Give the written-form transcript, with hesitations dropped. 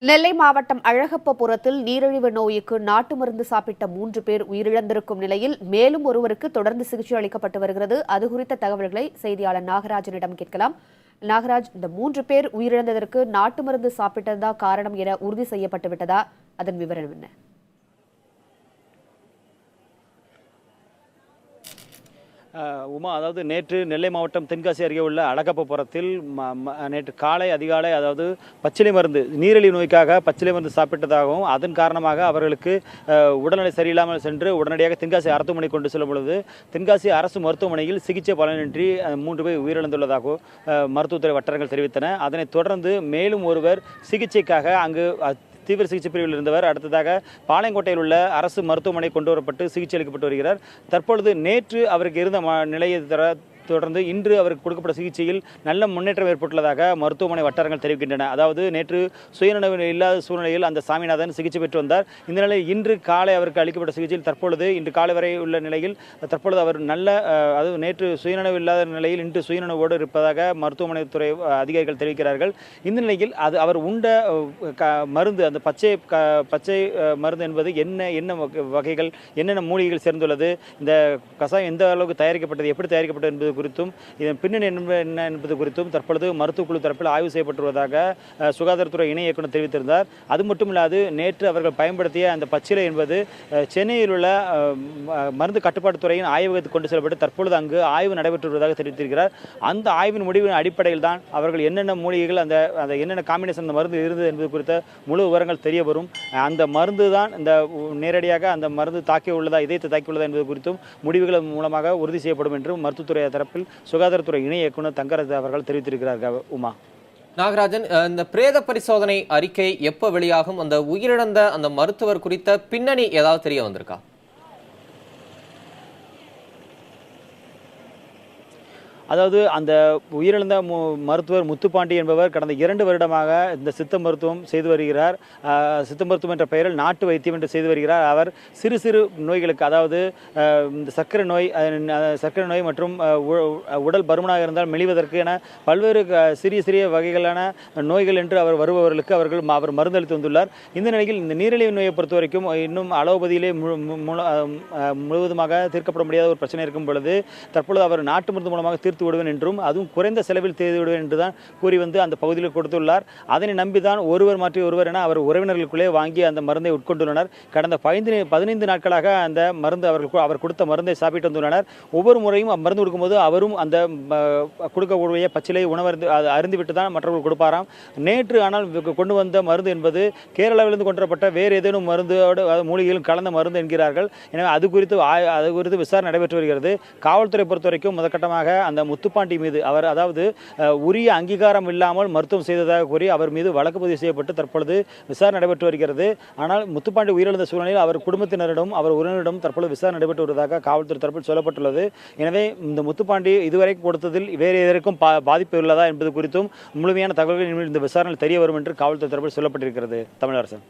நெல்லை மாவட்டம் அழகப்பபுரத்தில் நீரிழிவு நோய்க்கு நாட்டு மருந்து சாப்பிட்ட 3 பேர் உயிரிழந்திருக்கும் நிலையில் மேலும் ஒருவருக்கு தொடர்ந்து சிகிச்சை அளிக்கப்பட்டு வருகிறது. அது குறித்த தகவல்களை செய்தியாளர் நாகராஜனிடம் கேட்கலாம். நாகராஜ், இந்த 3 பேர் உயிரிழந்ததற்கு நாட்டு மருந்து சாப்பிட்டதா காரணம் என உறுதி செய்யப்பட்டு விட்டதா? அதன் விவரம் என்ன? உமா, அதாவது நேற்று நெல்லை மாவட்டம் தென்காசி அருகே உள்ள அழகப்பபுரத்தில் நேற்று காலை அதிகாலை அதாவது பச்சிலை மருந்து நீரிழிவு நோய்க்காக பச்சிலை மருந்து சாப்பிட்டதாகவும் அதன் காரணமாக அவர்களுக்கு உடல்நிலை சரியில்லாமல் சென்று உடனடியாக தென்காசி மருத்துவமனை கொண்டு செல்லும் பொழுது தென்காசி அரசு மருத்துவமனையில் சிகிச்சை பலனின்றி 3 பேர் உயிரிழந்துள்ளதாகவும் மருத்துவத்துறை வட்டாரங்கள் தெரிவித்தன. அதனைத் தொடர்ந்து மேலும் ஒருவர் சிகிச்சைக்காக அங்கு தீவிர சிகிச்சை பிரிவில் இருந்தவர் அடுத்ததாக பாளையங்கோட்டையில் உள்ள அரசு மருத்துவமனை கொண்டு வரப்பட்டு சிகிச்சை அளிக்கப்பட்டு வருகிறார். தற்பொழுது நேற்று அவருக்கு இருந்த நிலையை தொடர்ந்து இன்று அவருக்கு கொடுக்கப்பட்ட சிகிச்சையில் நல்ல முன்னேற்றம் ஏற்பட்டுள்ளதாக மருத்துவமனை வட்டாரங்கள் தெரிவிக்கின்றன. அதாவது நேற்று சுயநினைவு இல்லாத சூழ்நிலையில் அந்த சாமிநாதன் சிகிச்சை பெற்று வந்தார். இந்த நிலையில் இன்று காலை அவருக்கு அளிக்கப்பட்ட சிகிச்சையில் தற்பொழுது இன்று காலை வரை உள்ள நிலையில் தற்பொழுது அவர் அதாவது நேற்று சுயநினைவு இல்லாத நிலையில் இன்று சுயநினைவோடு இருப்பதாக மருத்துவமனை துறை அதிகாரிகள் தெரிவிக்கிறார்கள். இந்த நிலையில் அவர் உண்ட மருந்து அந்த பச்சை மருந்து என்பது என்ன வகைகள் என்னென்ன மூலிகைகள் சேர்ந்துள்ளது, இந்த கசாயம் எந்த அளவுக்கு தயாரிக்கப்பட்டது, எப்படி தயாரிக்கப்பட்டது என்பது குறித்தும் இதன் பின்னணி என்ன என்பது குறித்தும் தற்பொழுது மருத்துவக்குழு தரப்பில் ஆய்வு செய்யப்பட்டுள்ளதாக சுகாதாரத்துறை இணை இயக்குநர் தெரிவித்திருந்தார். அது மட்டுமில்லாது நேற்று அவர்கள் பயன்படுத்திய அந்த பச்சிலை என்பது சென்னையில் உள்ள மருந்து கட்டுப்பாட்டுத்துறையின் ஆய்வகத்துக்கு கொண்டு செல்லப்பட்டு தற்பொழுது அங்கு ஆய்வு நடைபெற்று வருவதாக தெரிவித்திருக்கிறார். அந்த ஆய்வின் முடிவின் அடிப்படையில் தான் அவர்கள் என்னென்ன மூலிகைகள் அந்த என்னென்ன காம்பினேஷன் அந்த மருந்து இருந்தது என்பது குறித்த முழு விவரங்கள் தெரிய வரும். அந்த மருந்து தான் இந்த நேரடியாக அந்த மருந்து தாக்கியுள்ளதா, இதயத்தை தாக்கியுள்ளதா என்பது குறித்தும் முடிவுகள் மூலமாக உறுதி செய்யப்படும் என்று மருத்துவத்துறை தரப்பில் சுகாதாரத்துறை இணை இயக்குநர் தங்கராஜ் அவர்கள் தெரிவித்திருக்கிறார்கள். உமா, நாகராஜன், இந்த பிரேத பரிசோதனை அறிக்கை எப்போ வெளியாகும்? அந்த உயிரிழந்த அந்த மருத்துவர் குறித்த பின்னணி ஏதாவது தெரிய வந்திருக்கா? அதாவது அந்த உயிரிழந்த மருத்துவர் முத்துப்பாண்டி என்பவர் கடந்த 2 வருடமாக இந்த சித்த மருத்துவம் செய்து வருகிறார். சித்த மருத்துவம் என்ற பெயரில் நாட்டு வைத்தியம் என்று செய்து வருகிறார். அவர் சிறு சிறு நோய்களுக்கு, அதாவது இந்த சர்க்கரை நோய் மற்றும் உடல் பருமனாக இருந்தால் மெலிவதற்கு என பல்வேறு சிறிய வகைகளான நோய்கள் என்று வருபவர்களுக்கு அவர் மருந்தளித்து வந்துள்ளார். இந்த நிலையில் இந்த நீரிழிவு நோயை பொறுத்த வரைக்கும் இன்னும் அலோபதியிலே முழுவதுமாக தீர்க்கப்பட முடியாத ஒரு பிரச்சனை இருக்கும் பொழுது தற்பொழுது அவர் நாட்டு மருந்து மூலமாக தீர்த்து விடுவேன் என்றும் அதுவும் குறைந்த செலவில் செய்து விடுவேன் என்றுதான் கூறி வந்து அந்த பகுதியில் கொடுத்துள்ளார். அதனை நம்பிதான் ஒருவர் மாற்றி ஒருவர் என அவர் உறவினர்களுக்குள்ளே வாங்கி அந்த மருந்தை உட்கொண்டுள்ளனர். கடந்த 15 நாட்களாக அந்த மருந்து அவர் கொடுத்த மருந்தை சாப்பிட்டு வந்துள்ளனர். ஒவ்வொரு முறையும் மருந்து கொடுக்கும்போது அவரும் அந்த கொடுக்கக்கூடிய பச்சிலை உணவு அருந்திவிட்டு தான் மற்றவர்கள் கொடுப்பாராம். நேற்று ஆனால் கொண்டு வந்த மருந்து என்பது கேரளாவிலிருந்து கொண்டு வரப்பட்ட வேறு ஏதேனும் மருந்தோடு மூலிகையில் கலந்த மருந்து என்கிறார்கள். எனவே அது குறித்து விசாரணை நடைபெற்று வருகிறது. காவல்துறை பொறுத்த வரைக்கும் முதற்கட்டமாக அந்த முத்துப்பாண்டி மீது அதாவது உரிய அங்கீகாரம் இல்லாமல் மருத்துவம் செய்ததாக கூறி அவர் மீது வழக்கு பதிவு செய்யப்பட்டு தற்பொழுது விசாரணை நடைபெற்று வருகிறது. ஆனால் முத்துப்பாண்டி உயிரிழந்த சூழ்நிலையில் அவர் குடும்பத்தினரிடம் அவர் உறவினரிடம் தற்பொழுது விசாரணை நடைபெற்று வருவதாக காவல்துறை தரப்பில் சொல்லப்பட்டுள்ளது. எனவே இந்த முத்துப்பாண்டி இதுவரை கொடுத்ததில் வேறு எதற்கும் பாதிப்பு உள்ளதா என்பது குறித்தும் முழுமையான தகவல்கள் இந்த விசாரணையில் தெரிய வரும் என்று காவல்துறை தரப்பில் சொல்லப்பட்டிருக்கிறது. தமிழரசன்.